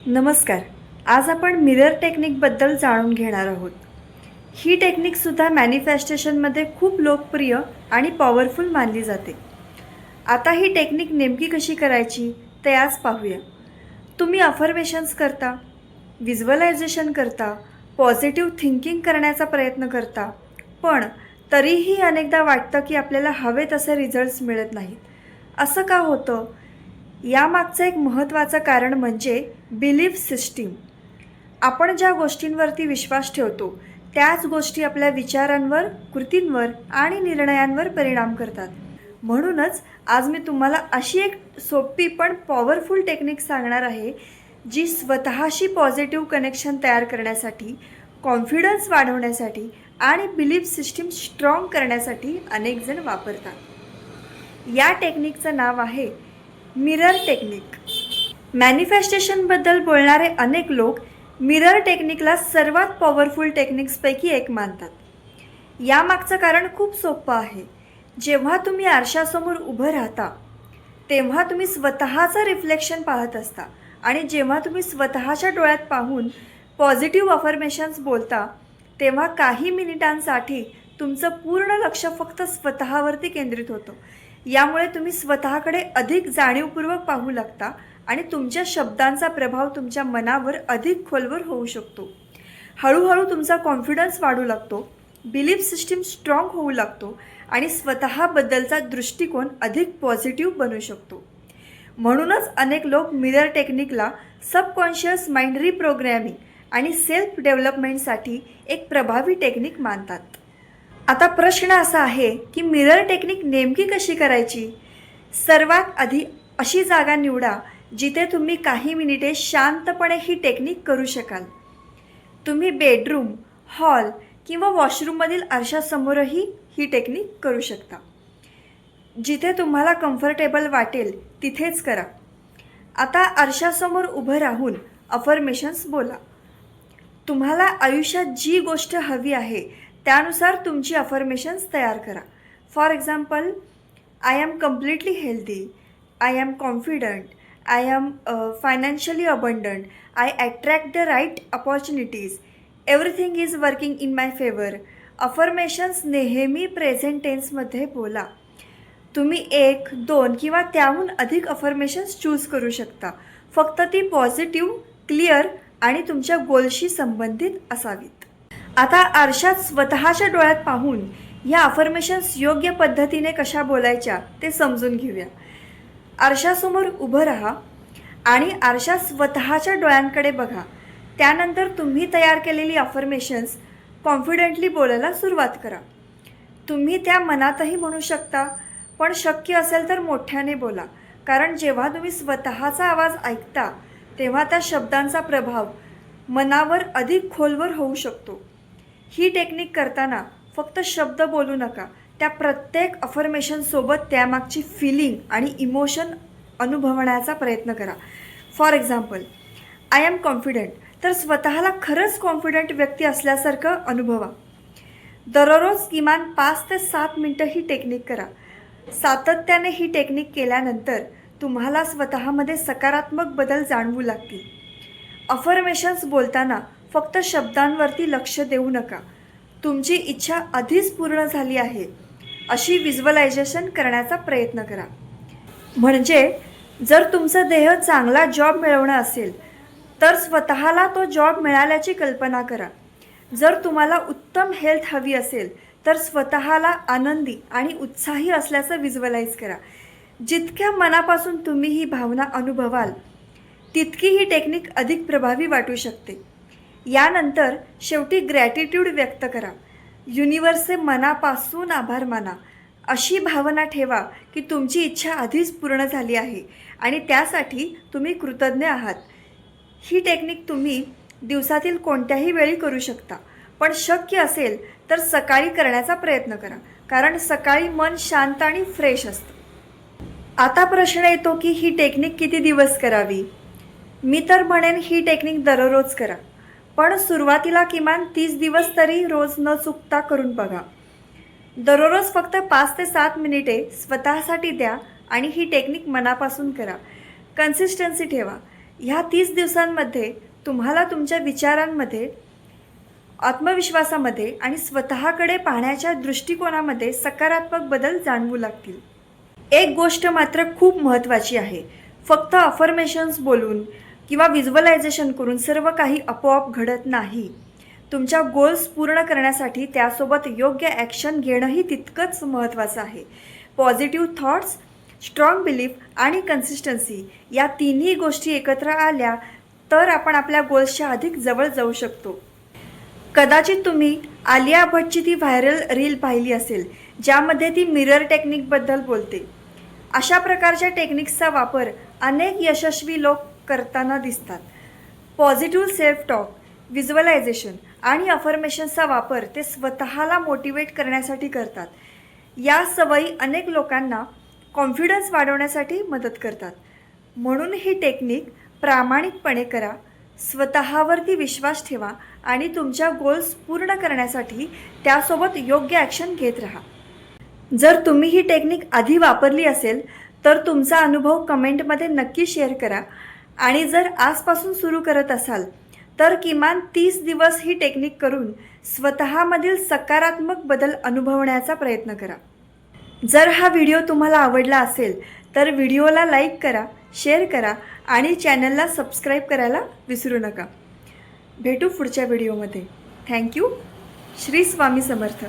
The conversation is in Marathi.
नमस्कार. आज आपण मिरर टेक्निकबद्दल जाणून घेणार आहोत. ही टेक्निकसुद्धा मॅनिफेस्टेशनमध्ये खूप लोकप्रिय आणि पॉवरफुल मानली जाते. आता ही टेक्निक नेमकी कशी करायची ते आज पाहूया. तुम्ही अफर्मेशन्स करता, व्हिज्युअलायझेशन करता, पॉझिटिव्ह थिंकिंग करण्याचा प्रयत्न करता, पण तरीही अनेकदा वाटतं की आपल्याला हवे तसे रिझल्ट्स मिळत नाहीत. असं का होतं? यामागचं एक महत्त्वाचं कारण म्हणजे बिलीफ सिस्टीम. आपण ज्या गोष्टींवरती विश्वास ठेवतो त्याच गोष्टी आपल्या विचारांवर, कृतींवर आणि निर्णयांवर परिणाम करतात. म्हणूनच आज मी तुम्हाला अशी एक सोपी पण पॉवरफुल टेक्निक सांगणार आहे, जी स्वतःशी पॉझिटिव्ह कनेक्शन तयार करण्यासाठी, कॉन्फिडन्स वाढवण्यासाठी आणि बिलीफ सिस्टीम स्ट्रॉंग करण्यासाठी अनेकजण वापरतात. या टेक्निकचं नाव आहे मिरर टेक्निक. मॅनिफेस्टेशनबद्दल बोलणारे अनेक लोक मिरर टेक्निकला सर्वात पॉवरफुल टेक्निक्सपैकी एक मानतात. यामागचं कारण खूप सोपं आहे. जेव्हा तुम्ही आरशासमोर उभं राहता तेव्हा तुम्ही स्वतःचं रिफ्लेक्शन पाहत असता आणि जेव्हा तुम्ही स्वतःच्या डोळ्यात पाहून पॉझिटिव्ह अफर्मेशन्स बोलता तेव्हा काही मिनिटांसाठी तुमचं पूर्ण लक्ष फक्त स्वतःवरती केंद्रित होतं. यामुळे तुम्ही स्वतःकडे अधिक जाणीवपूर्वक पाहू लागता आणि तुमच्या शब्दांचा प्रभाव तुमच्या मनावर अधिक खोलवर होऊ शकतो. हळूहळू तुमचा कॉन्फिडन्स वाढू लागतो, बिलीफ सिस्टीम स्ट्रॉंग होऊ लागतो आणि स्वतःबद्दलचा दृष्टिकोन अधिक पॉझिटिव्ह बनू शकतो. म्हणूनच अनेक लोक मिरर टेक्निकला सबकॉन्शियस माइंड रिप्रोग्रॅमिंग आणि सेल्फ डेव्हलपमेंटसाठी एक प्रभावी टेक्निक मानतात. आता प्रश्न असा आहे की मिरर टेक्निक नेमकी कशी करायची? सर्वात आधी अशी जागा निवडा जिथे तुम्ही काही मिनिटे शांतपणे ही टेक्निक करू शकाल. तुम्ही बेडरूम, हॉल किंवा वॉशरूममधील आरशासमोरही ही टेक्निक करू शकता. जिथे तुम्हाला कम्फर्टेबल वाटेल तिथेच करा. आता आरशासमोर उभं राहून अफर्मेशन्स बोला. तुम्हाला आयुष्यात जी गोष्ट हवी आहे त्यानुसार तुमची अफर्मेशन्स तयार करा. For example, I am completely healthy, I am confident, I am financially abundant, I attract the right opportunities, everything is working in my favour. Affirmations नेहमी प्रेझेंट टेन्समध्ये बोला. तुम्ही 1, 2 किंवा त्याहून अधिक अफर्मेशन्स चूज करू शकता. फक्त ती पॉझिटिव्ह, क्लिअर आणि तुमच्या गोलशी संबंधित असावीत. आता आरशात स्वतःच्या डोळ्यात पाहून या अफर्मेशन्स योग्य पद्धतीने कशा बोलायच्या ते समजून घेऊया. आरशासमोर उभं राहा आणि आरशात स्वतःच्या डोळ्यांकडे बघा. त्यानंतर तुम्ही तयार केलेली अफर्मेशन्स कॉन्फिडेंटली बोलायला सुरुवात करा. तुम्ही त्या मनातही म्हणू शकता, पण शक्य असेल तर मोठ्याने बोला. कारण जेव्हा तुम्ही स्वतःचा आवाज ऐकता तेव्हा त्या शब्दांचा प्रभाव मनावर अधिक खोलवर होऊ शकतो. ही टेक्निक करताना फक्त शब्द बोलू नका, त्या प्रत्येक अफर्मेशनसोबत त्यामागची फिलिंग आणि इमोशन अनुभवण्याचा प्रयत्न करा. For example, I am confident, तर स्वतःला खरंच कॉन्फिडंट व्यक्ती असल्यासारखं अनुभवा. दररोज किमान 5 ते 7 मिनटं ही टेक्निक करा. सातत्याने ही टेक्निक केल्यानंतर तुम्हाला स्वतःमध्ये सकारात्मक बदल जाणवू लागतील. अफर्मेशन्स बोलताना फक्त शब्दांवरती लक्ष देऊ नका. तुमची इच्छा आधीच पूर्ण झाली आहे अशी व्हिज्युअलायझेशन करण्याचा प्रयत्न करा. म्हणजे जर तुमचं ध्येय चांगला जॉब मिळवणं असेल तर स्वतःला तो जॉब मिळाल्याची कल्पना करा. जर तुम्हाला उत्तम हेल्थ हवी असेल तर स्वतःला आनंदी आणि उत्साही असल्याचं व्हिज्युअलाइज करा. जितक्या मनापासून तुम्ही ही भावना अनुभवाल तितकी ही टेक्निक अधिक प्रभावी वाटू शकते. यानंतर शेवटी ग्रॅटिट्यूड व्यक्त करा. युनिवर्सचे मनापासून आभार माना. अशी भावना ठेवा की तुमची इच्छा आधीच पूर्ण झाली आहे आणि त्यासाठी तुम्ही कृतज्ञ आहात. ही टेक्निक तुम्ही दिवसातील कोणत्याही वेळी करू शकता, पण शक्य असेल तर सकाळी करण्याचा प्रयत्न करा, कारण सकाळी मन शांत आणि फ्रेश असतं. आता प्रश्न येतो की ही टेक्निक किती दिवस करावी? मी तर म्हणेन ही टेक्निक दररोज करा, पण सुरुवातीला किमान 30 दिवस तरी रोज न चुकता करून बघा. दररोज फक्त 5 ते 7 मिनिटे स्वतःसाठी द्या आणि ही टेक्निक मनापासून करा. कन्सिस्टन्सी ठेवा. ह्या 30 दिवसांमध्ये तुम्हाला तुमच्या विचारांमध्ये, आत्मविश्वासामध्ये आणि स्वतःकडे पाहण्याच्या दृष्टिकोनामध्ये सकारात्मक बदल जाणवू लागतील. एक गोष्ट मात्र खूप महत्त्वाची आहे. फक्त अफर्मेशन्स बोलून किंवा व्हिज्युअलायझेशन करून सर्व काही आपोआप घडत नाही. तुमच्या गोल्स पूर्ण करण्यासाठी त्यासोबत योग्य ॲक्शन घेणंही तितकंच महत्त्वाचं आहे. पॉझिटिव्ह थॉट्स, स्ट्रॉंग बिलीफ आणि कन्सिस्टन्सी या तिन्ही गोष्टी एकत्र आल्या तर आपण आपल्या गोल्सच्या अधिक जवळ जाऊ शकतो. कदाचित तुम्ही आलिया भट्टची ती व्हायरल रील पाहिली असेल, ज्यामध्ये ती मिरर टेक्निकबद्दल बोलते. अशा प्रकारच्या टेक्निक्सचा वापर अनेक यशस्वी लोक करताना दिसतात. पॉझिटिव्ह सेल्फ टॉक, व्हिज्युअलायझेशन आणि अफर्मेशन्सचा वापर ते स्वतःला मोटिवेट करण्यासाठी करतात. या सवयी अनेक लोकांना कॉन्फिडन्स वाढवण्यासाठी मदत करतात. म्हणून ही टेक्निक प्रामाणिकपणे करा, स्वतःवरती विश्वास ठेवा आणि तुमच्या गोल्स पूर्ण करण्यासाठी त्यासोबत योग्य ॲक्शन घेत राहा. जर तुम्ही ही टेक्निक आधी वापरली असेल तर तुमचा अनुभव कमेंटमध्ये नक्की शेअर करा आणि जर आजपासून सुरू करत असाल तर किमान 30 दिवस ही टेक्निक करून स्वतःमधील सकारात्मक बदल अनुभवण्याचा प्रयत्न करा. जर हा व्हिडिओ तुम्हाला आवडला असेल तर व्हिडिओला लाईक करा, शेअर करा आणि चॅनलला सबस्क्राईब करायला विसरू नका. भेटू पुढच्या व्हिडिओमध्ये. थँक्यू. श्री स्वामी समर्थ.